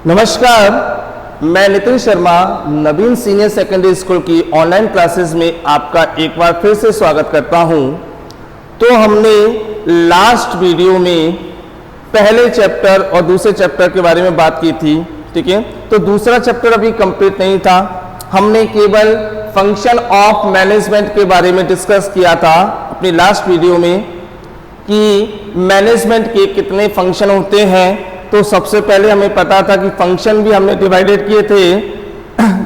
नमस्कार, मैं नितिन शर्मा नवीन senior secondary school की ऑनलाइन क्लासेस में आपका एक बार फिर से स्वागत करता हूं। तो हमने लास्ट वीडियो में पहले चैप्टर और दूसरे चैप्टर के बारे में बात की थी, ठीक है। तो दूसरा चैप्टर अभी कंप्लीट नहीं था, हमने केवल फंक्शन ऑफ मैनेजमेंट के बारे में डिस्कस किया था अपनी लास्ट वीडियो में कि मैनेजमेंट के कितने फंक्शन होते हैं। तो सबसे पहले हमें पता था कि फंक्शन भी हमने डिवाइडेड किए थे,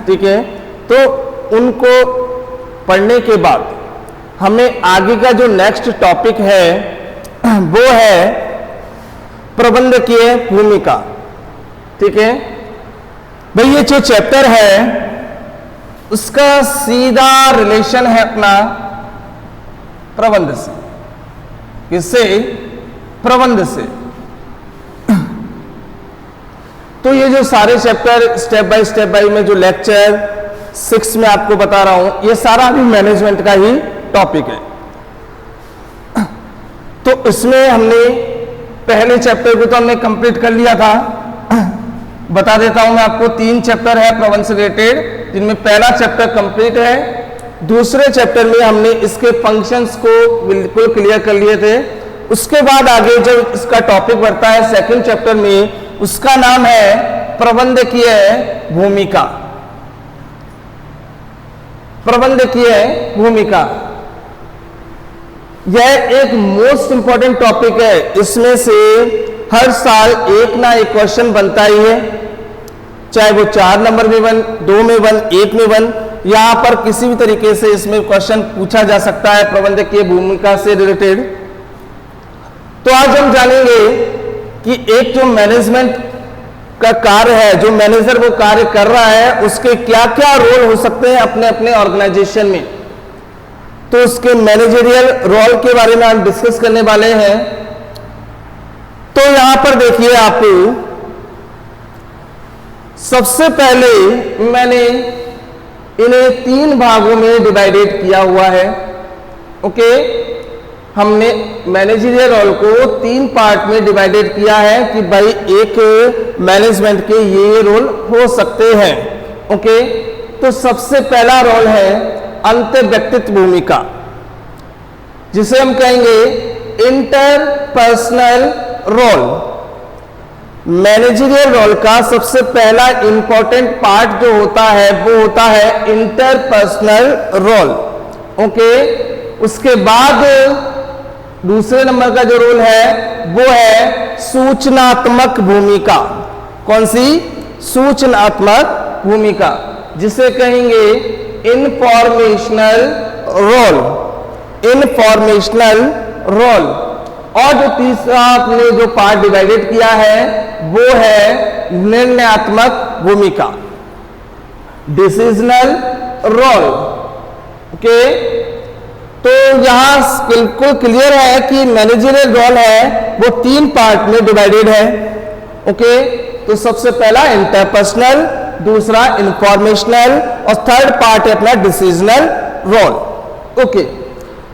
ठीक है। तो उनको पढ़ने के बाद हमें आगे का जो नेक्स्ट टॉपिक है वो है प्रबंधकीय भूमिका, ठीक है। भाई ये जो चैप्टर है उसका सीधा रिलेशन है अपना प्रबंध से। किससे? प्रबंध से। तो ये जो सारे चैप्टर स्टेप बाय में जो लेक्चर 6 में आपको बता रहा हूं, ये सारा भी मैनेजमेंट का ही टॉपिक है। तो इसमें हमने पहले चैप्टर को तो हमने कंप्लीट कर लिया था। बता देता हूं मैं आपको, 3 चैप्टर है प्रबंध से रिलेटेड, जिनमें पहला चैप्टर कंप्लीट है। दूसरे चैप्टर में हमने इसके फंक्शंस को बिल्कुल क्लियर कर लिए थे। उसके बाद आगे जब इसका टॉपिक बढ़ता है सेकंड चैप्टर में, उसका नाम है प्रबंधकीय भूमिका। प्रबंधकीय भूमिका यह एक मोस्ट इंपॉर्टेंट टॉपिक है। इसमें से हर साल एक ना एक क्वेश्चन बनता ही है, चाहे वो 4 नंबर में बन, 2 में बन, 1 में बन। यहां पर किसी भी तरीके से इसमें क्वेश्चन पूछा जा सकता है प्रबंधकीय भूमिका से रिलेटेड। तो आज हम जानेंगे कि एक जो मैनेजमेंट का कार्य है, जो मैनेजर वो कार्य कर रहा है, उसके क्या क्या रोल हो सकते हैं अपने अपने ऑर्गेनाइजेशन में। तो उसके मैनेजरियल रोल के बारे में हम डिस्कस करने वाले हैं। तो यहां पर देखिए, आपको सबसे पहले मैंने इन्हें 3 भागों में डिवाइडेड किया हुआ है, ओके। हमने मैनेजरियल रोल को 3 पार्ट में डिवाइडेड किया है कि भाई एक मैनेजमेंट के ये रोल हो सकते हैं, ओके। तो सबसे पहला रोल है अंतर्व्यक्तित्व भूमिका, जिसे हम कहेंगे इंटरपर्सनल रोल। मैनेजरियल रोल का सबसे पहला इंपॉर्टेंट पार्ट जो होता है वो होता है इंटरपर्सनल रोल, ओके। उसके बाद दूसरे नंबर का जो रोल है वो है सूचनात्मक भूमिका। कौन सी? सूचनात्मक भूमिका, जिसे कहेंगे इंफॉर्मेशनल रोल। Informational role. और जो तीसरा आपने जो पार्ट डिवाइडेड किया है वो है निर्णयात्मक भूमिका, डिसीजनल रोल, ओके। तो यहां बिल्कुल क्लियर है कि मैनेजरियल रोल है वो 3 पार्ट में डिवाइडेड है, ओके। तो सबसे पहला इंटरपर्सनल, दूसरा इंफॉर्मेशनल और थर्ड पार्ट है अपना डिसीजनल रोल, ओके।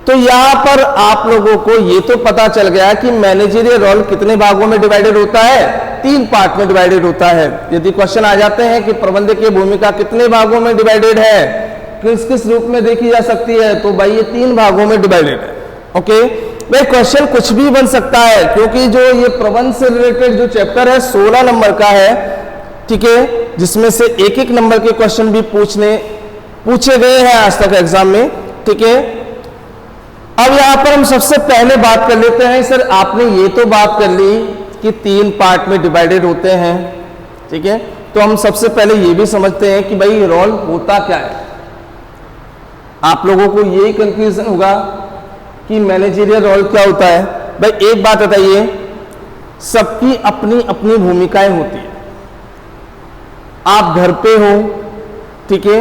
तो यहां पर आप लोगों को ये तो पता चल गया कि मैनेजरियल रोल कितने भागों में डिवाइडेड होता है, 3 पार्ट में डिवाइडेड होता है। यदि क्वेश्चन आ जाते हैं कि प्रबंधकीय भूमिका कितने भागों में डिवाइडेड है, किस किस रूप में देखी जा सकती है, तो भाई ये 3 भागों में डिवाइडेड है, ओके। भाई क्वेश्चन कुछ भी बन सकता है, क्योंकि जो ये प्रबंध से रिलेटेड जो चैप्टर है 16 नंबर का है, ठीक है, जिसमें से एक नंबर के क्वेश्चन भी पूछे गए हैं आज तक एग्जाम में, ठीक है। अब यहां पर हम सबसे पहले बात कर लेते हैं, सर आपने ये तो बात कर ली कि 3 पार्ट में डिवाइडेड होते हैं, ठीक है। तो हम सबसे पहले ये भी समझते हैं कि भाई रोल होता क्या है। आप लोगों को यही कंफ्यूजन होगा कि मैनेजरियल रोल क्या होता है। भाई एक बात बताइए, सबकी अपनी अपनी भूमिकाएं होती है। आप घर पे हो, ठीक है,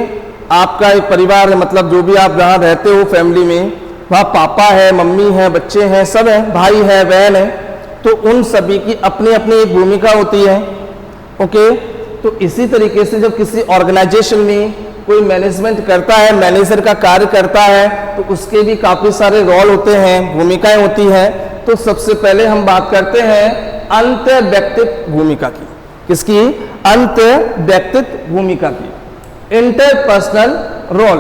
आपका एक परिवार है, मतलब जो भी आप जहां रहते हो फैमिली में, वहां पापा है, मम्मी है, बच्चे हैं, सब है, भाई है, बहन है। तो उन सभी की अपनी अपनी एक भूमिका होती है, ओके। तो इसी तरीके से जब किसी ऑर्गेनाइजेशन में कोई मैनेजमेंट करता है, मैनेजर का कार्य करता है, तो उसके भी काफी सारे रोल होते हैं, भूमिकाएं होती हैं। तो सबसे पहले हम बात करते हैं अंतर्व्यक्तित्व भूमिका की। किसकी? अंत व्यक्तित्व भूमिका की, इंटरपर्सनल रोल।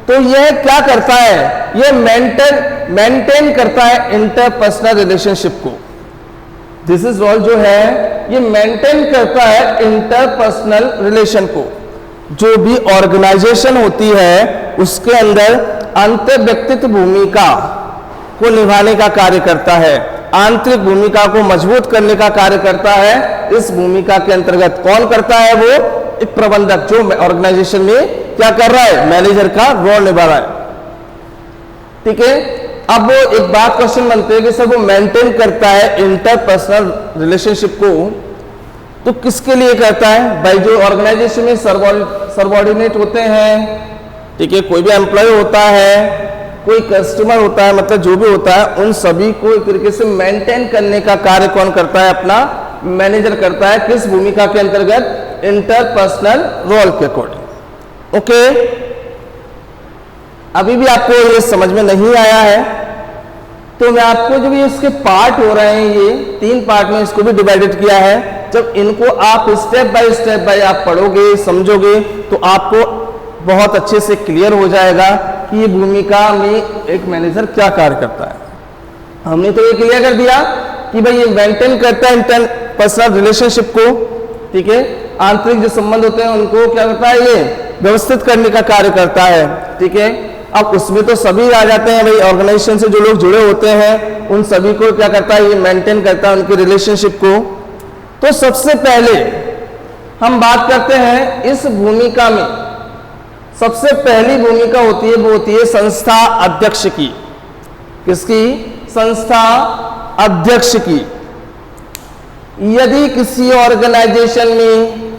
तो यह क्या करता है? यह मेंटेन करता है इंटरपर्सनल रिलेशनशिप को। दिस इज रोल जो है ये मेंटेन करता है इंटरपर्सनल रिलेशन को। जो भी ऑर्गेनाइजेशन होती है उसके अंदर अंतर व्यक्तित्व भूमिका को निभाने का कार्य करता है, आंतरिक भूमिका को मजबूत करने का कार्य करता है। इस भूमिका के अंतर्गत कौन करता है? वो एक प्रबंधक जो ऑर्गेनाइजेशन में क्या कर रहा है? मैनेजर का रोल निभा रहा है। ठीक है, अब वो एक बात क्वेश्चन बनते हैं कि सर वो मेंटेन करता है इंटरपर्सनल रिलेशनशिप को, तो किसके लिए करता है? भाई जो ऑर्गेनाइजेशन में सबऑर्डिनेट होते हैं, ठीक है, कोई भी एम्प्लॉय होता है, कोई कस्टमर होता है, मतलब जो भी होता है, उन सभी को एक तरीके से मेंटेन करने का कार्य कौन करता है? अपना मैनेजर करता है। किस भूमिका के अंतर्गत? इंटरपर्सनल रोल के अकॉर्डिंग। ओके, अभी भी आपको ये समझ में नहीं आया है तो मैं आपको जो भी इसके पार्ट हो रहे हैं, ये 3 पार्ट में इसको भी डिवाइडेड किया है। जब इनको आप स्टेप बाय आप पढ़ोगे, समझोगे, तो आपको बहुत अच्छे से क्लियर हो जाएगा कि ये भूमिका में एक मैनेजर क्या कार्य करता है। हमने तो ये क्लियर कर दिया कि भाई ये मेंटेन करता है इंटरपर्सनल रिलेशनशिप को, ठीक है, आंतरिक जो संबंध होते हैं उनको क्या करता है? ये व्यवस्थित करने का कार्य करता है। ठीक है, अब उसमें तो सभी आ जाते हैं भाई, ऑर्गेनाइजेशन से जो लोग जुड़े होते हैं उन सभी को क्या करता है? ये मेंटेन करता है उनकी रिलेशनशिप को। तो सबसे पहले हम बात करते हैं इस भूमिका में सबसे पहली भूमिका होती है, वो होती है संस्था अध्यक्ष की। किसकी? संस्था अध्यक्ष की। यदि किसी ऑर्गेनाइजेशन में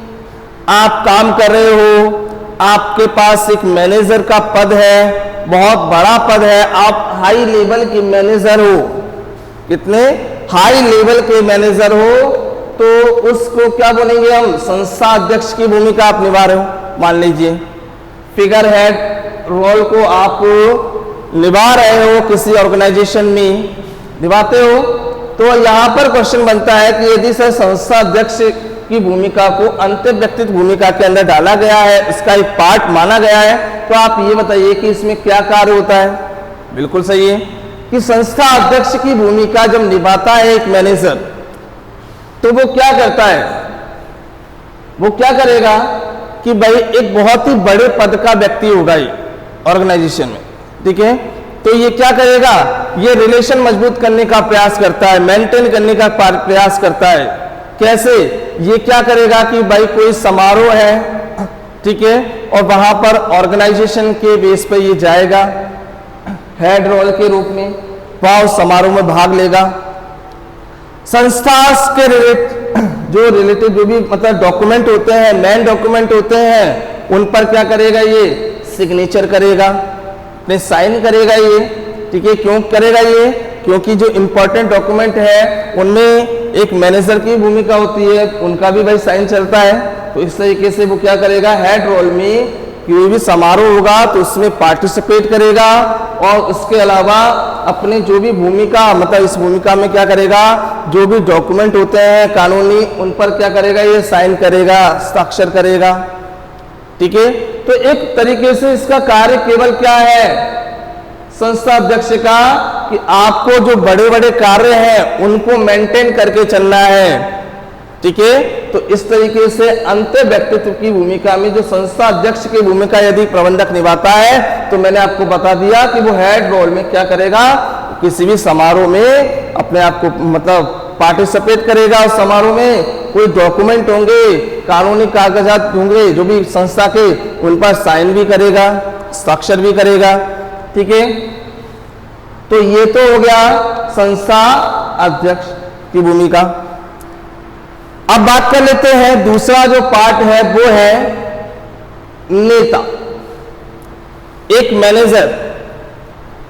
आप काम कर रहे हो, आपके पास एक मैनेजर का पद है, बहुत बड़ा पद है, आप हाई लेवल के मैनेजर हो, कितने हाई लेवल के मैनेजर हो, तो उसको क्या बोलेंगे हम? संस्था अध्यक्ष की भूमिका आप निभा रहे हो। मान लीजिए फिगर हेड रोल को आप निभा रहे हो, किसी ऑर्गेनाइजेशन में निभाते हो, तो यहां पर क्वेश्चन बनता है कि यदि सर संस्था अध्यक्ष की भूमिका को अंतर व्यक्तित्व भूमिका के अंदर डाला गया है, इसका एक पार्ट माना गया है, तो आप ये बताइए कि इसमें क्या कार्य होता है? बिल्कुल सही है कि संस्था अध्यक्ष की भूमिका जब निभाता है एक मैनेजर, तो वो क्या करता है? वो क्या करेगा कि भाई एक बहुत ही बड़े पद का व्यक्ति होगा ये ऑर्गेनाइजेशन में, ठीक है, तो ये क्या करेगा? ये रिलेशन मजबूत करने का प्रयास करता है, मेंटेन करने का प्रयास करता है। कैसे? ये क्या करेगा कि भाई कोई समारोह है, ठीक है, और वहां पर ऑर्गेनाइजेशन के बेस पे ये जाएगा हेड रोल के रूप में, वहां उस समारोह में भाग लेगा। संस्था के रिलेटेड जो भी मतलब डॉक्यूमेंट होते हैं, मेन डॉक्यूमेंट होते हैं, उन पर क्या करेगा? ये सिग्नेचर करेगा, अपने साइन करेगा ये, ठीक है। क्यों करेगा ये? क्योंकि जो इंपॉर्टेंट डॉक्यूमेंट है उनमें एक मैनेजर की भूमिका होती है, उनका भी भाई साइन चलता है। तो इस तरीके से वो क्या करेगा? हेड रोल में कोई भी समारोह होगा तो उसमें पार्टिसिपेट करेगा, और उसके अलावा अपने जो भी भूमिका मतलब इस भूमिका में क्या करेगा? जो भी डॉक्यूमेंट होते हैं कानूनी, उन पर क्या करेगा? ये साइन करेगा, हस्ताक्षर करेगा, ठीक है। तो एक तरीके से इसका कार्य केवल क्या है संस्था अध्यक्ष का, कि आपको जो बड़े बड़े कार्य हैं उनको मेंटेन करके चलना है, ठीक है। तो इस तरीके से अंतर व्यक्तित्व की भूमिका में जो संस्था अध्यक्ष की भूमिका यदि प्रबंधक निभाता है, तो मैंने आपको बता दिया कि वो हेड रोल में क्या करेगा? किसी भी समारोह में अपने आप को मतलब पार्टिसिपेट करेगा। उस समारोह में कोई डॉक्यूमेंट होंगे, कानूनी कागजात होंगे जो भी संस्था के, उन पर साइन भी करेगा, हस्ताक्षर भी करेगा, ठीक है। तो ये तो हो गया संस्था अध्यक्ष की भूमिका। अब बात कर लेते हैं दूसरा जो पार्ट है वो है नेता। एक मैनेजर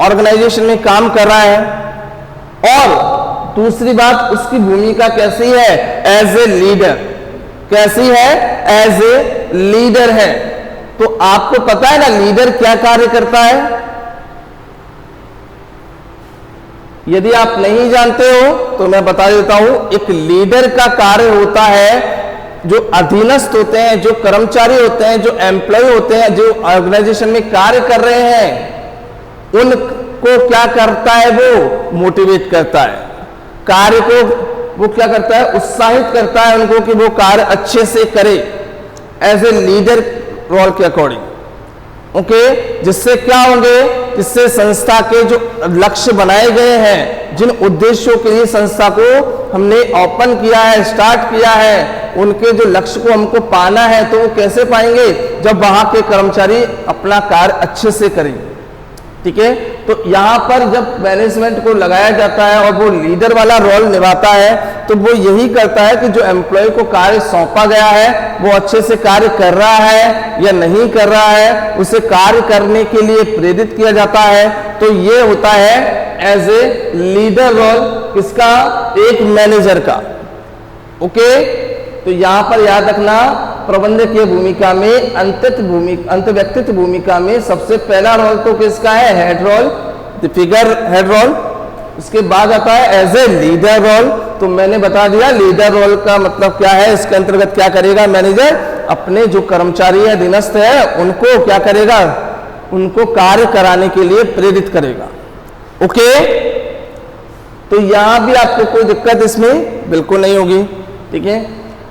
ऑर्गेनाइजेशन में काम कर रहा है, और दूसरी बात उसकी भूमिका कैसी है? As a leader. कैसी है? एज ए लीडर है। तो आपको पता है ना लीडर क्या कार्य करता है? यदि आप नहीं जानते हो तो मैं बता देता हूं। एक लीडर का कार्य होता है जो अधीनस्थ होते हैं, जो कर्मचारी होते हैं, जो एम्प्लॉय होते हैं, जो ऑर्गेनाइजेशन में कार्य कर रहे हैं, उनको क्या करता है, वो मोटिवेट करता है, कार्य को वो क्या करता है, उत्साहित करता है उनको कि वो कार्य अच्छे से करे एज ए लीडर रोल के अकॉर्डिंग। ओके, जिससे क्या होंगे, जिससे संस्था के जो लक्ष्य बनाए गए हैं, जिन उद्देश्यों के लिए संस्था को हमने ओपन किया है, स्टार्ट किया है, उनके जो लक्ष्य को हमको पाना है, तो वो कैसे पाएंगे, जब वहां के कर्मचारी अपना कार्य अच्छे से करेंगे। ठीक है, तो यहां पर जब मैनेजमेंट को लगाया जाता है और वो लीडर वाला रोल निभाता है, तो वो यही करता है कि जो एम्प्लॉय को कार्य सौंपा गया है वो अच्छे से कार्य कर रहा है या नहीं कर रहा है, उसे कार्य करने के लिए प्रेरित किया जाता है। तो ये होता है एज ए लीडर रोल किसका, एक मैनेजर का। ओके, तो यहां पर याद रखना, प्रबंधकीय भूमिका में अंतर्व्यक्तित्व भूमिका में सबसे पहला रोल तो किसका है, head role, the figurehead role. उसके बाद आता है एज ए लीडर रोल। तो मैंने बता दिया लीडर रोल का मतलब क्या है, इसके अंतर्गत क्या करेगा मैनेजर, अपने जो कर्मचारी है, अधीनस्थ है, उनको क्या करेगा, उनको कार्य कराने के लिए प्रेरित करेगा। ओके, तो यहां भी आपको कोई दिक्कत इसमें बिल्कुल नहीं होगी। ठीक है,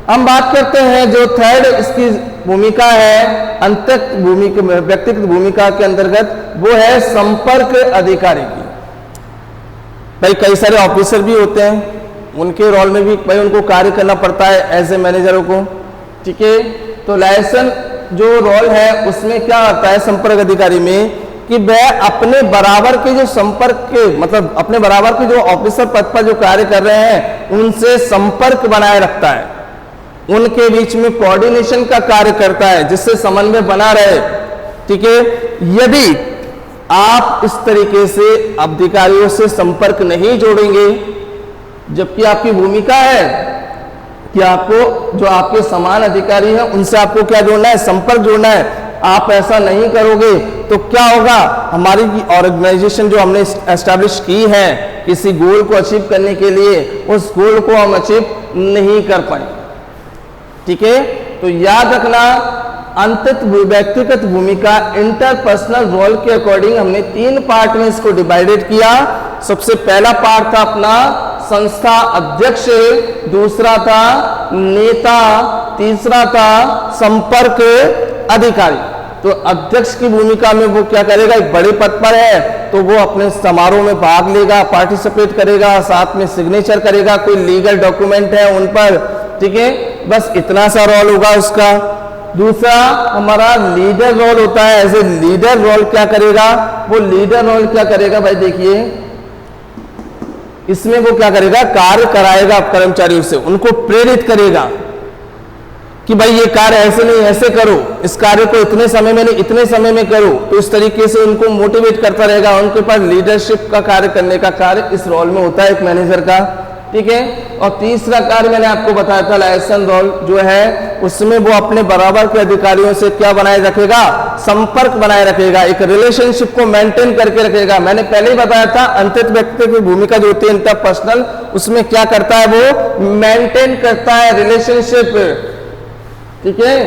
हम बात करते हैं जो थर्ड इसकी भूमिका है व्यक्तिगत भूमिका के अंतर्गत, वो है संपर्क अधिकारी की। भाई कई सारे ऑफिसर भी होते हैं, उनके रोल में भी भाई उनको कार्य करना पड़ता है एज ए मैनेजरों को। ठीक है, तो लाइसेंस जो रोल है उसमें क्या आता है संपर्क अधिकारी में, कि वह अपने बराबर के जो संपर्क के मतलब अपने बराबर के जो ऑफिसर पद पर जो कार्य कर रहे हैं उनसे संपर्क बनाए रखता है, उनके बीच में कोऑर्डिनेशन का कार्य करता है, जिससे समन्वय बना रहे। ठीक है, यदि आप इस तरीके से अधिकारियों से संपर्क नहीं जोड़ेंगे, जबकि आपकी भूमिका है कि आपको जो आपके समान अधिकारी हैं उनसे आपको क्या जोड़ना है, संपर्क जोड़ना है, आप ऐसा नहीं करोगे तो क्या होगा, हमारी ऑर्गेनाइजेशन जो हमने एस्टैब्लिश की है किसी गोल को अचीव करने के लिए, उस गोल को हम अचीव नहीं कर पाए। ठीक है, तो याद रखना व्यक्तिगत भूमिका इंटरपर्सनल रोल के अकॉर्डिंग हमने 3 पार्ट में इसको डिवाइडेड किया। सबसे पहला पार्ट था अपना संस्था अध्यक्ष, दूसरा था नेता, तीसरा था संपर्क अधिकारी। तो अध्यक्ष की भूमिका में वो क्या करेगा, एक बड़े पद पर है तो वो अपने समारोह में भाग लेगा, पार्टिसिपेट करेगा, साथ में सिग्नेचर करेगा, कोई लीगल डॉक्यूमेंट है उन पर। ठीक है, बस इतना सा रोल होगा उसका। दूसरा हमारा लीडर रोल होता है, एज ए लीडर रोल क्या करेगा, वो लीडर रोल क्या करेगा भाई, देखिए इसमें वो क्या करेगा, कार्य कराएगा कर्मचारियों से, उनको प्रेरित करेगा कि भाई ये कार्य ऐसे नहीं ऐसे करो, इस कार्य को इतने समय में नहीं इतने समय में करो। तो इस तरीके से उनको मोटिवेट करता रहेगा, उनके पास लीडरशिप का कार्य करने का कार्य इस रोल में होता है एक मैनेजर का। ठीक है, और तीसरा कार्य मैंने आपको बताया था लाइसेंस रोल जो है, उसमें वो अपने बराबर के अधिकारियों से क्या बनाए रखेगा, संपर्क बनाए रखेगा, एक रिलेशनशिप को मेंटेन करके रखेगा। मैंने पहले ही बताया था अंतत व्यक्ति की भूमिका जो होती है इंटरपर्सनल, उसमें क्या करता है, वो मेंटेन करता है रिलेशनशिप। ठीक है,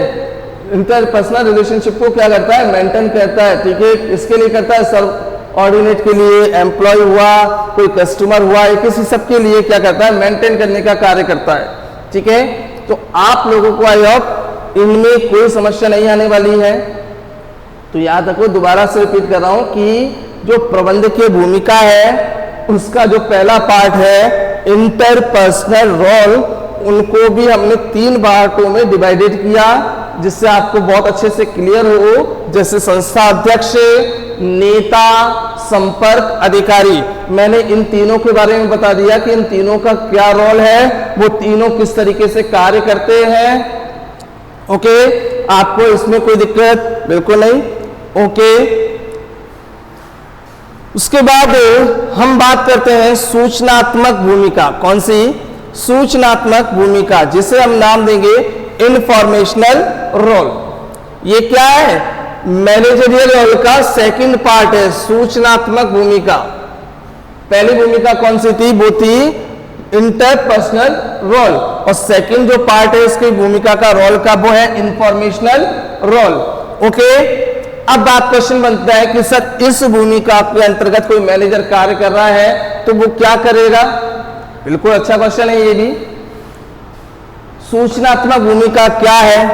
इंटरपर्सनल रिलेशनशिप को क्या करता है, मेंटेन करता है। ठीक है, इसके लिए करता है सर्व ऑर्डिनेट के लिए, एम्प्लॉय हुआ, कोई कस्टमर हुआ, किसी सब के लिए क्या करता है, मेंटेन करने का कार्य करता है। ठीक है, तो आप लोगों को आई होप इनमें कोई समस्या नहीं आने वाली है। तो याद रखो, दोबारा से रिपीट कर रहा हूं कि जो प्रबंधकीय भूमिका है उसका जो पहला पार्ट है इंटरपर्सनल रोल, उनको भी हमने 3 पार्टों में डिवाइडेड किया, जिससे आपको बहुत अच्छे से क्लियर हो। जैसे संस्था अध्यक्ष, नेता, संपर्क अधिकारी, मैंने इन तीनों के बारे में बता दिया कि इन तीनों का क्या रोल है, वो तीनों किस तरीके से कार्य करते हैं। ओके, आपको इसमें कोई दिक्कत बिल्कुल नहीं। ओके, उसके बाद हम बात करते हैं सूचनात्मक भूमिका। कौन सी, सूचनात्मक भूमिका, जिसे हम नाम देंगे इंफॉर्मेशनल रोल। ये क्या है, मैनेजरियल रोल का सेकंड पार्ट है सूचनात्मक भूमिका। पहली भूमिका कौन सी थी, वो थी इंटरपर्सनल रोल, और सेकंड जो पार्ट है इसकी भूमिका का रोल का वो है इंफॉर्मेशनल रोल। ओके, अब बात क्वेश्चन बनता है कि सर इस भूमिका के अंतर्गत कोई मैनेजर कार्य कर रहा है तो वो क्या करेगा। बिल्कुल अच्छा क्वेश्चन है ये भी। सूचनात्मक भूमिका क्या है,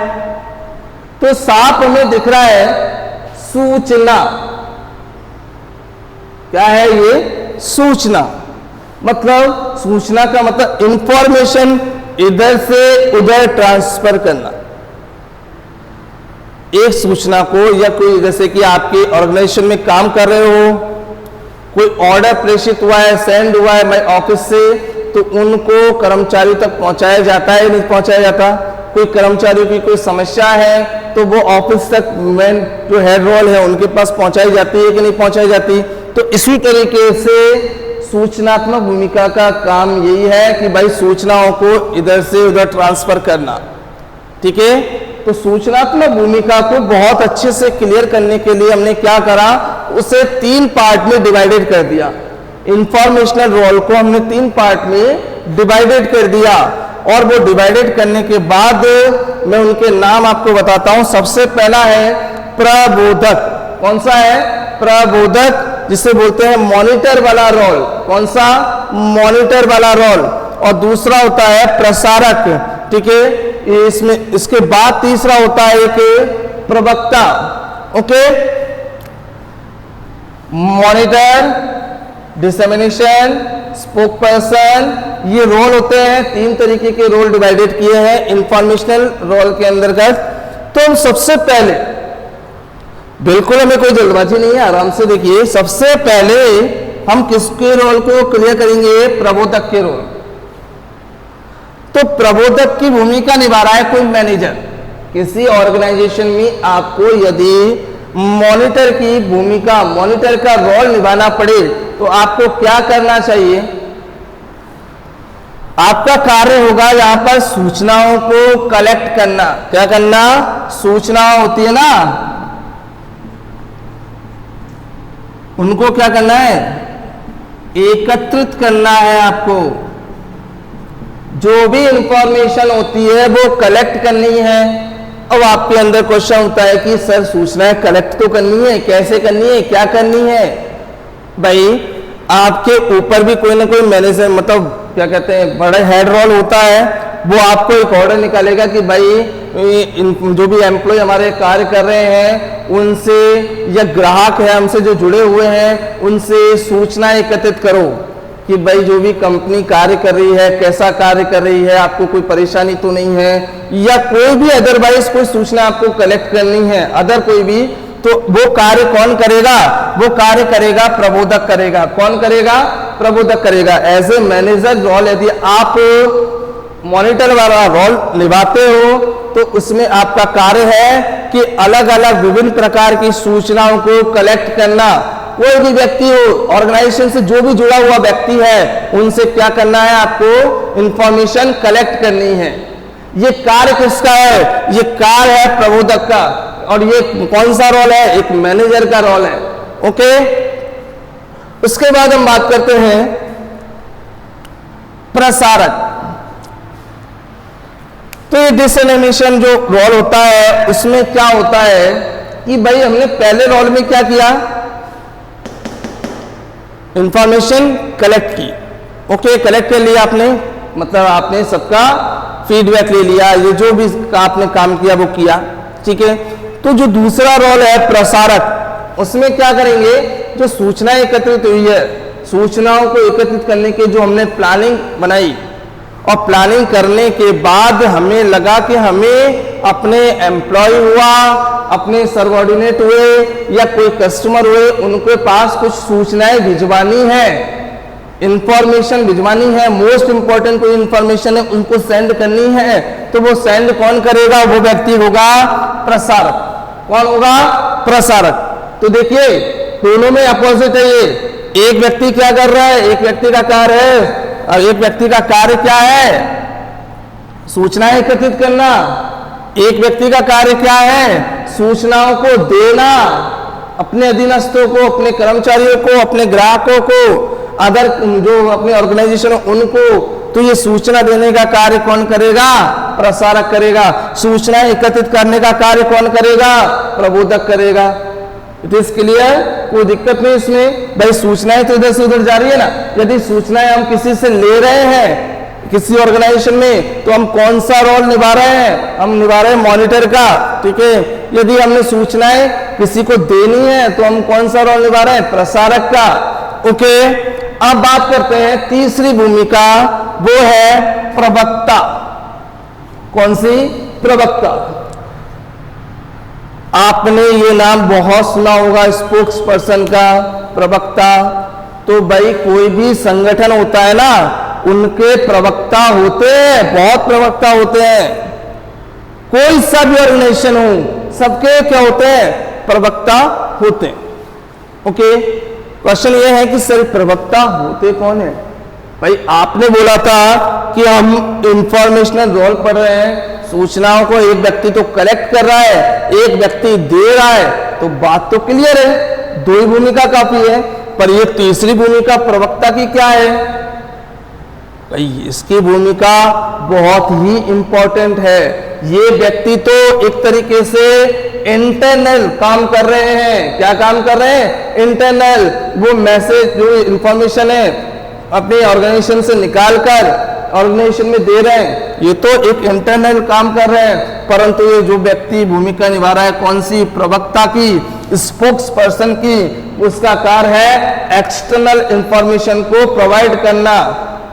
तो साफ हमें दिख रहा है सूचना। क्या है ये, सूचना। मतलब सूचना का मतलब इंफॉर्मेशन इधर से उधर ट्रांसफर करना। एक सूचना को, या कोई जैसे कि आपके ऑर्गेनाइजेशन में काम कर रहे हो, कोई ऑर्डर प्रेषित हुआ है, सेंड हुआ है मैं ऑफिस से, तो उनको कर्मचारियों तक पहुंचाया जाता है, नहीं पहुंचाया जाता। कोई कर्मचारियों की कोई समस्या है तो वो ऑफिस तक मेन जो हेड रोल है उनके पास पहुंचाई जाती है कि नहीं पहुंचाई जाती। तो इसी तरीके से सूचनात्मक भूमिका का काम यही है कि भाई सूचनाओं को इधर से उधर ट्रांसफर करना। ठीक है, तो सूचनात्मक भूमिका को बहुत अच्छे से क्लियर करने के लिए हमने क्या करा, उसे 3 पार्ट में डिवाइडेड कर दिया। इंफॉर्मेशनल रोल को हमने 3 पार्ट में डिवाइडेड कर दिया, और वो डिवाइडेड करने के बाद मैं उनके नाम आपको बताता हूं। सबसे पहला है प्रबोधक। कौन सा है, प्रबोधक, जिसे बोलते हैं मॉनिटर वाला रोल। कौन सा, मॉनिटर वाला रोल। और दूसरा होता है प्रसारक। ठीक है, इसमें इसके बाद तीसरा होता है एक प्रवक्ता। Okay, monitor, dissemination, spoke person, ये रोल होते हैं। 3 तरीके के रोल डिवाइडेड किए हैं इंफॉर्मेशनल रोल के अंतर्गत। तो हम सबसे पहले, बिल्कुल हमें कोई जल्दबाजी नहीं है, आराम से देखिए। सबसे पहले हम किसके रोल को क्लियर करेंगे, प्रबोधक के रोल। तो प्रबोधक की भूमिका निभा रहा है कोई मैनेजर। किसी ऑर्गेनाइजेशन में आपको यदि मॉनिटर की भूमिका, मॉनिटर का रोल निभाना पड़े तो आपको क्या करना चाहिए। आपका कार्य होगा यहां पर सूचनाओं को कलेक्ट करना। क्या करना, सूचना होती है ना, उनको क्या करना है, एकत्रित करना है। आपको जो भी इंफॉर्मेशन होती है वो कलेक्ट करनी है। अब आपके अंदर क्वेश्चन होता है कि सर सूचनाएं कलेक्ट तो करनी है, कैसे करनी है, क्या करनी है। भाई आपके ऊपर भी कोई ना कोई मैनेजर, मतलब क्या कहते हैं, बड़ा हेड रोल होता है। वो आपको एक ऑर्डर निकालेगा कि भाई जो भी एम्प्लॉय हमारे कार्य कर रहे हैं उनसे, या ग्राहक है हमसे जो जुड़े हुए हैं, उनसे सूचना एकत्रित करो कि भाई जो भी कंपनी कार्य कर रही है, कैसा कार्य कर रही है, आपको कोई परेशानी तो नहीं है, या कोई भी अदरवाइज कोई सूचना आपको कलेक्ट करनी है, अदर कोई भी, तो वो कार्य कौन करेगा, वो कार्य करेगा प्रबोधक करेगा। कौन करेगा, प्रबोधक करेगा। एज ए मैनेजर रोल यदि आप मॉनिटर वाला रोल निभाते हो तो उसमें आपका कार्य है कि अलग अलग विभिन्न प्रकार की सूचनाओं को कलेक्ट करना। कोई भी व्यक्ति हो, ऑर्गेनाइजेशन से जो भी जुड़ा हुआ व्यक्ति है, उनसे क्या करना है, आपको इंफॉर्मेशन कलेक्ट करनी है। ये कार्य किसका है, ये कार्य है प्रबोधक का। और ये कौन सा रोल है, एक मैनेजर का रोल है। ओके, उसके बाद हम बात करते हैं प्रसारक। तो ये डिसेमिनेशन जो रोल होता है उसमें क्या होता है कि भाई हमने पहले रोल में क्या किया, इंफॉर्मेशन कलेक्ट की। ओके, कलेक्ट कर लिया आपने, मतलब आपने सबका फीडबैक ले लिया, ये जो भी आपने काम किया वो किया। ठीक है, तो जो दूसरा रोल है प्रसारक, उसमें क्या करेंगे, जो सूचना एकत्रित हुई है, सूचनाओं को एकत्रित करने के जो हमने प्लानिंग बनाई, और प्लानिंग करने के बाद हमें लगा कि हमें अपने एम्प्लॉय हुआ, अपने सबऑर्डिनेट हुए, या कोई कस्टमर हुए, उनके पास कुछ सूचनाएं भिजवानी है, इंफॉर्मेशन भिजवानी है, मोस्ट इंपॉर्टेंट कोई इंफॉर्मेशन है उनको सेंड करनी है, तो वो सेंड कौन करेगा, वो व्यक्ति होगा प्रसारक। कौन होगा, प्रसारक। तो देखिए दोनों में अपोजिट है। ये एक व्यक्ति क्या कर रहा है, एक व्यक्ति का कार्य है, और एक व्यक्ति का कार्य क्या है, सूचनाएं एकत्रित करना। एक व्यक्ति का कार्य क्या है, सूचनाओं को देना अपने अधीनस्थों को, अपने कर्मचारियों को, अपने ग्राहकों को, अदर जो अपने ऑर्गेनाइजेशन उनको तो ये सूचना देने का कार्य कौन करेगा? प्रसारक करेगा। सूचना एकत्रित करने का कार्य कौन करेगा? प्रबोधक करेगा। It is clear? कोई दिक्कत नहीं इसमें। भाई सूचनाएं तो इधर से उधर जा रही है ना। यदि सूचनाएं हम किसी से ले रहे हैं किसी ऑर्गेनाइजेशन में, तो हम कौन सा रोल निभा रहे हैं? हम निभा रहे हैं मॉनिटर का। ठीक है। यदि हमने सूचनाएं किसी को देनी है तो हम कौन सा रोल निभा रहे हैं? प्रसारक का। ओके। अब बात करते हैं तीसरी भूमिका, वो है प्रवक्ता। कौन सी? प्रवक्ता। आपने ये नाम बहुत सुना होगा, स्पोक्स पर्सन का, प्रवक्ता। तो भाई कोई भी संगठन होता है ना, उनके प्रवक्ता होते हैं, बहुत प्रवक्ता होते हैं। कोई सा भी ऑर्गेनाइजेशन हो, सबके क्या होते हैं? प्रवक्ता होते हैं। ओके। क्वेश्चन ये है कि सर प्रवक्ता होते कौन है? भाई आपने बोला था कि हम इंफॉर्मेशनल रोल पढ़ रहे हैं, सूचनाओं को एक व्यक्ति तो कलेक्ट कर रहा है, एक व्यक्ति दे रहा है, तो बात तो क्लियर है, दो ही भूमिका काफी है। पर ये तीसरी भूमिका प्रवक्ता की क्या है? भाई इसकी भूमिका बहुत ही इंपॉर्टेंट है। ये व्यक्ति तो एक तरीके से इंटरनल काम कर रहे हैं। क्या काम कर रहे हैं? इंटरनल। वो मैसेज जो इंफॉर्मेशन है अपने ऑर्गेनाइजेशन से निकालकर ऑर्गेनाइजेशन में दे रहे हैं, ये तो एक इंटरनल काम कर रहे हैं। परंतु ये जो व्यक्ति भूमिका निभा रहा है, कौन सी? प्रवक्ता की, स्पोक्स पर्सन की, उसका कार्य है एक्सटर्नल इंफॉर्मेशन को प्रोवाइड करना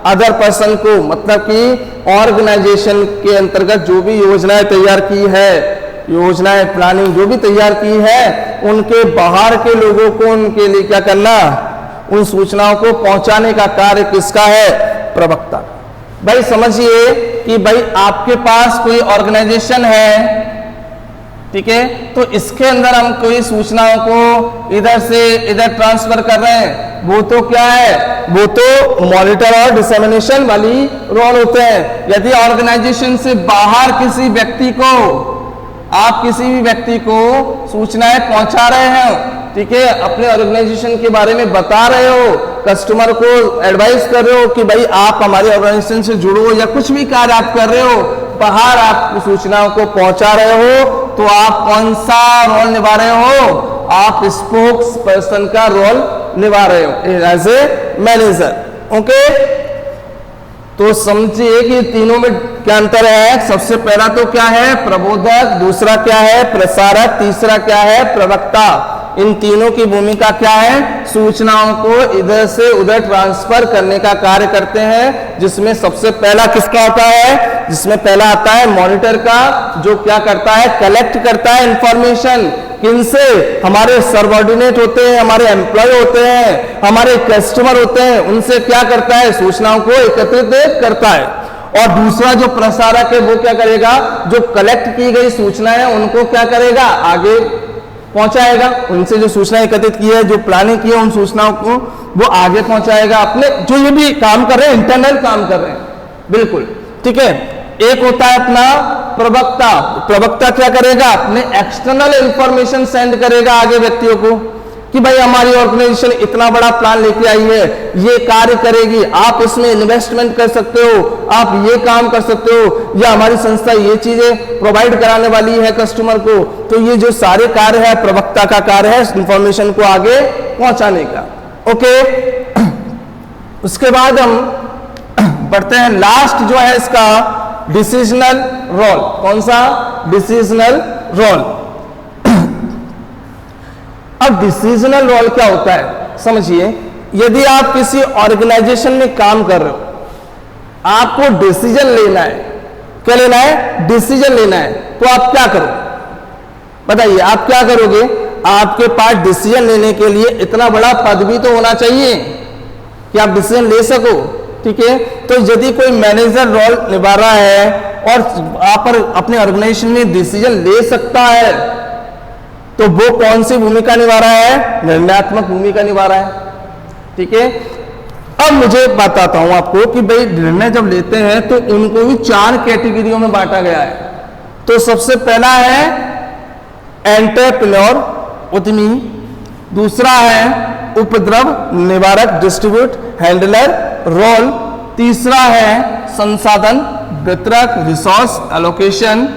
अदर पर्सन को। मतलब कि ऑर्गेनाइजेशन के अंतर्गत जो भी योजनाएं तैयार की है, योजनाएं प्लानिंग जो भी तैयार की है, उनके बाहर के लोगों को उनके लिए क्या करना? उन सूचनाओं को पहुंचाने का कार्य किसका है? प्रवक्ता। भाई समझिए कि भाई आपके पास कोई ऑर्गेनाइजेशन है, ठीक है, तो इसके अंदर हम कोई सूचनाओं को इधर से इधर ट्रांसफर कर रहे हैं, वो तो क्या है? वो तो मॉनिटर और डिसेमिनेशन वाली रोल होते हैं। यदि ऑर्गेनाइजेशन से बाहर किसी व्यक्ति को, आप किसी भी व्यक्ति को सूचनाएं पहुंचा रहे हैं, ठीक है, अपने ऑर्गेनाइजेशन के बारे में बता रहे हो, कस्टमर को एडवाइस कर रहे हो कि भाई आप हमारे ऑर्गेनाइजेशन से जुड़ो, या कुछ भी कार्य आप कर रहे हो, बाहर आप सूचनाओं को पहुंचा रहे हो, तो आप कौन सा रोल निभा रहे हो? आप स्पोक्स पर्सन का रोल निभा रहे हो एज ए मैनेजर। ओके। तो समझिए कि तीनों में क्या अंतर है। सबसे पहला तो क्या है? प्रबोधक, दूसरा क्या है? प्रसारक, तीसरा क्या है? प्रवक्ता। इन तीनों की भूमिका क्या है? सूचनाओं को इधर से उधर ट्रांसफर करने का कार्य करते हैं, जिसमें सबसे पहला किसका आता है? जिसमें पहला आता है मॉनिटर का, जो क्या करता है? कलेक्ट करता है इंफॉर्मेशन। किनसे? हमारे सबऑर्डिनेट होते हैं, हमारे एम्प्लॉय होते हैं, हमारे कस्टमर होते हैं, उनसे क्या करता है? सूचनाओं को एकत्रित करता है। और दूसरा जो प्रसारक है, वो क्या करेगा? जो कलेक्ट की गई सूचनाएं हैं उनको क्या करेगा? आगे पहुंचाएगा। उनसे जो सूचना एकत्रित की है, जो प्लानिंग की है, उन सूचनाओं को वो आगे पहुंचाएगा अपने, जो ये भी काम कर रहे हैं, इंटरनल काम कर रहे हैं। बिल्कुल ठीक है। एक होता है अपना प्रवक्ता। प्रवक्ता क्या करेगा? अपने एक्सटर्नल इंफॉर्मेशन सेंड करेगा आगे व्यक्तियों को कि भाई हमारी ऑर्गेनाइजेशन इतना बड़ा प्लान लेके आई है, ये कार्य करेगी, आप इसमें इन्वेस्टमेंट कर सकते हो, आप ये काम कर सकते हो, या हमारी संस्था ये चीजें प्रोवाइड कराने वाली है कस्टमर को। तो ये जो सारे कार्य है, प्रवक्ता का कार्य है इंफॉर्मेशन को आगे पहुंचाने का। ओके। उसके बाद हम बढ़ते हैं, लास्ट जो है इसका डिसीजनल रोल। कौन सा? Decisional role. अब डिसीजनल रोल क्या होता है समझिए। यदि आप किसी ऑर्गेनाइजेशन में काम कर रहे हो, आपको डिसीजन लेना है। क्या लेना है? डिसीजन लेना है। तो आप क्या करो? बताइए, आप क्या करोगे? आपके पास डिसीजन लेने के लिए इतना बड़ा पद भी तो होना चाहिए कि आप डिसीजन ले सको। ठीक है। तो यदि कोई मैनेजर रोल निभा रहा है और आप पर अपने ऑर्गेनाइजेशन में डिसीजन ले सकता है, तो वो कौन सी भूमिका निभा रहा है? निर्णयात्मक भूमिका निभा रहा है। ठीक है। अब मुझे बताता हूं आपको कि भाई निर्णय जब लेते हैं तो उनको भी 4 कैटेगरियों में बांटा गया है। तो सबसे पहला है एंटरप्रेन्योर, उद्यमी। दूसरा है उपद्रव निवारक, डिस्ट्रीब्यूट हैंडलर रोल। तीसरा है संसाधन वितरक, रिसोर्स एलोकेशन,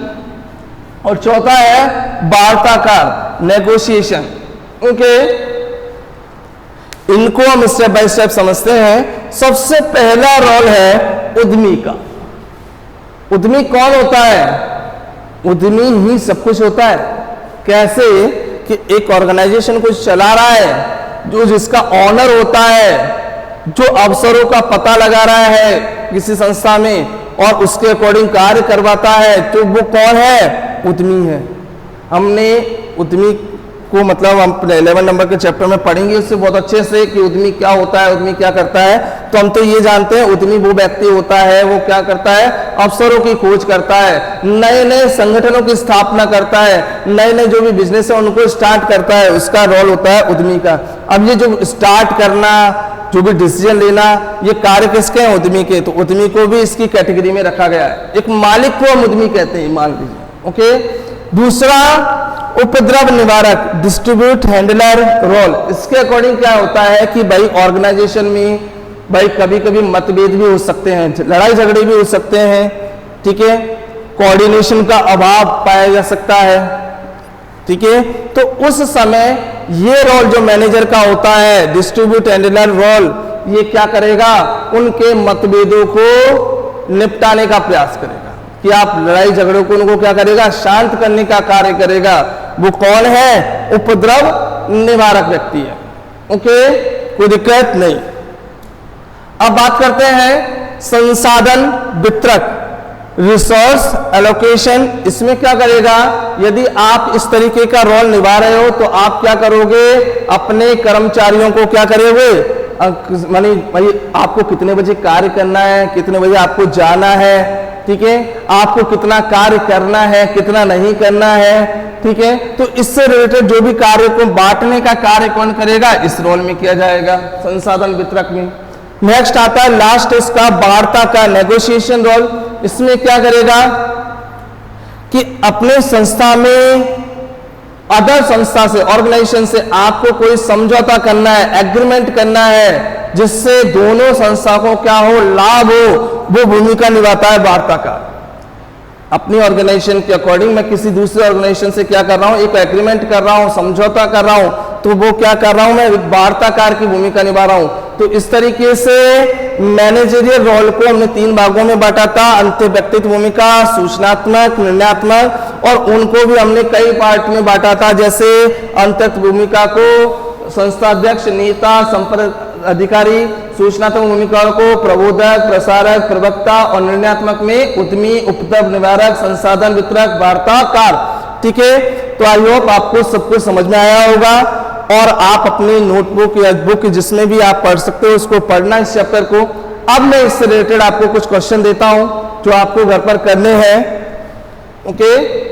और चौथा है वार्ताकार, नेगोशिएशन। ओके, इनको हम स्टेप बाय स्टेप समझते हैं। सबसे पहला रोल है उद्यमी का। उद्यमी कौन होता है? उद्यमी ही सब कुछ होता है। कैसे कि एक ऑर्गेनाइजेशन को चला रहा है, जो जिसका ऑनर होता है, जो अवसरों का पता लगा रहा है किसी संस्था में और उसके अकॉर्डिंग कार्य करवाता है, तो वो कौन है? उद्यमी है। हमने उद्यमी को मतलब हम 11 नंबर के चैप्टर में पढ़ेंगे उससे बहुत अच्छे से कि उद्यमी क्या होता है, उद्यमी क्या करता है। तो हम तो ये जानते हैं उद्यमी वो व्यक्ति होता है, वो क्या करता है? अवसरों की खोज करता है, नए नए संगठनों की स्थापना करता है, नए नए जो भी बिजनेस है उनको स्टार्ट करता है, उसका रोल होता है उद्यमी का। अब ये जो स्टार्ट करना, जो भी डिसीजन लेना, ये कार्य किसके हैं? उद्यमी के। तो उद्यमी को भी इसकी कैटेगरी में रखा गया है। एक मालिक को हम उद्यमी कहते हैं, मान लीजिए। ओके, दूसरा उपद्रव निवारक, डिस्ट्रीब्यूट हैंडलर रोल। इसके अकॉर्डिंग क्या होता है कि भाई ऑर्गेनाइजेशन में भाई कभी कभी मतभेद भी हो सकते हैं, लड़ाई झगड़े भी हो सकते हैं, ठीक है, कोऑर्डिनेशन का अभाव पाया जा सकता है, ठीक है। तो उस समय ये रोल जो मैनेजर का होता है, डिस्ट्रीब्यूट हैंडलर रोल, ये क्या करेगा? उनके मतभेदों को निपटाने का प्रयास करेगा कि आप लड़ाई झगड़ों को उनको क्या करेगा? शांत करने का कार्य करेगा। वो कौन है? उपद्रव निवारक व्यक्ति है। ओके, कोई दिक्कत नहीं। अब बात करते हैं संसाधन वितरक, रिसोर्स एलोकेशन। इसमें क्या करेगा? यदि आप इस तरीके का रोल निभा रहे हो तो आप क्या करोगे? अपने कर्मचारियों को क्या करोगे? मानी भाई आपको कितने बजे कार्य करना है, कितने बजे आपको जाना है, ठीक है, आपको कितना कार्य करना है, कितना नहीं करना है, ठीक है। तो इससे रिलेटेड जो भी कार्य को बांटने का कार्य कौन करेगा? इस रोल में किया जाएगा, संसाधन वितरक में। नेक्स्ट आता है लास्ट इसका वार्ता का, नेगोशिएशन रोल। इसमें क्या करेगा कि अपने संस्था में अदर संस्था से, ऑर्गेनाइजेशन से आपको कोई समझौता करना है, एग्रीमेंट करना है, जिससे दोनों संस्था को क्या हो? लाभ हो, वो भूमिका निभाता है वार्ता का। अपनी ऑर्गेनाइजेशन के अकॉर्डिंग मैं किसी दूसरे ऑर्गेनाइजेशन से क्या कर रहा हूं? एक एग्रीमेंट कर रहा हूं, समझौता कर रहा हूं, तो वो क्या कर रहा हूं? मैं वार्ताकार की भूमिका निभा रहा हूं। तो इस तरीके से मैनेजरियल रोल को हमने 3 भागों में बांटा था, अंत्य व्यक्तित्व भूमिका, सूचनात्मक, निर्णयात्मक, और उनको भी हमने कई पार्ट में बांटा था। जैसे अंतत भूमिका को संस्था अध्यक्ष, नेता, संपर्क अधिकारी, सूचनात्मक भूमिका को प्रबोधक, प्रसारक, प्रवक्ता, और निर्णयात्मक में उद्यमी, उपद्रव निवारक, संसाधन वितरक, वार्ताकार, ठीक है। तो आई होप आपको सब कुछ समझ में आया होगा और आप अपनी नोटबुक या बुक जिसमें भी आप पढ़ सकते हो उसको पढ़ना इस चैप्टर को। अब मैं इससे रिलेटेड आपको कुछ क्वेश्चन देता हूं जो आपको घर पर करने हैं। ओके,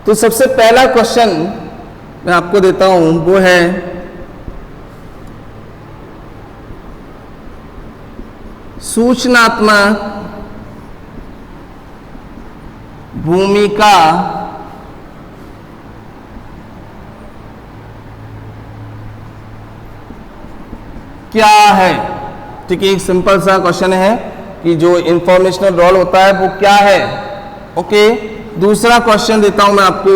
तो सबसे पहला क्वेश्चन मैं आपको देता हूं, वो है सूचनात्मक भूमिका क्या है? ठीक है, एक सिंपल सा क्वेश्चन है कि जो इंफॉर्मेशनल रोल होता है वो क्या है। ओके, दूसरा क्वेश्चन देता हूं मैं आपको,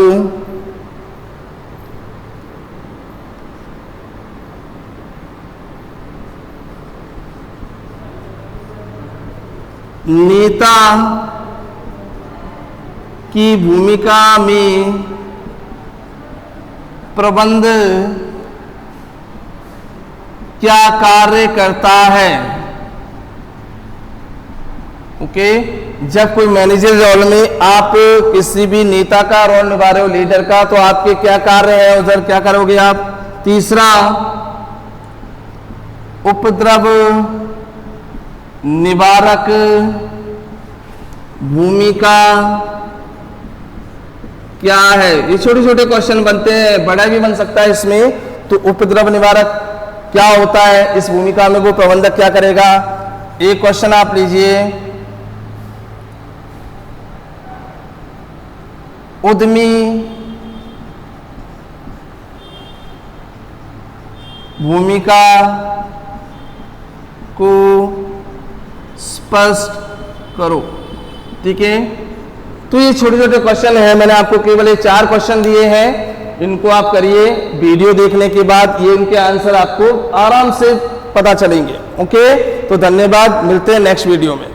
नेता की भूमिका में प्रबंध क्या कार्य करता है? ओके, जब कोई मैनेजर रोल में आप किसी भी नेता का रोल निभा रहे हो, लीडर का, तो आपके क्या कार्य है, उधर क्या करोगे आप? तीसरा, उपद्रव निवारक भूमिका क्या है? ये छोटे छोटे क्वेश्चन बनते हैं, बड़ा भी बन सकता है इसमें। तो उपद्रव निवारक क्या होता है, इस भूमिका में वो प्रबंधक क्या करेगा। एक क्वेश्चन आप लीजिए, उद्यमी भूमिका को स्पष्ट करो। ठीक है, तो ये छोटे छोटे क्वेश्चन है, मैंने आपको केवल ये 4 क्वेश्चन दिए हैं, इनको आप करिए। वीडियो देखने के बाद ये इनके आंसर आपको आराम से पता चलेंगे। ओके, तो धन्यवाद, मिलते हैं नेक्स्ट वीडियो में।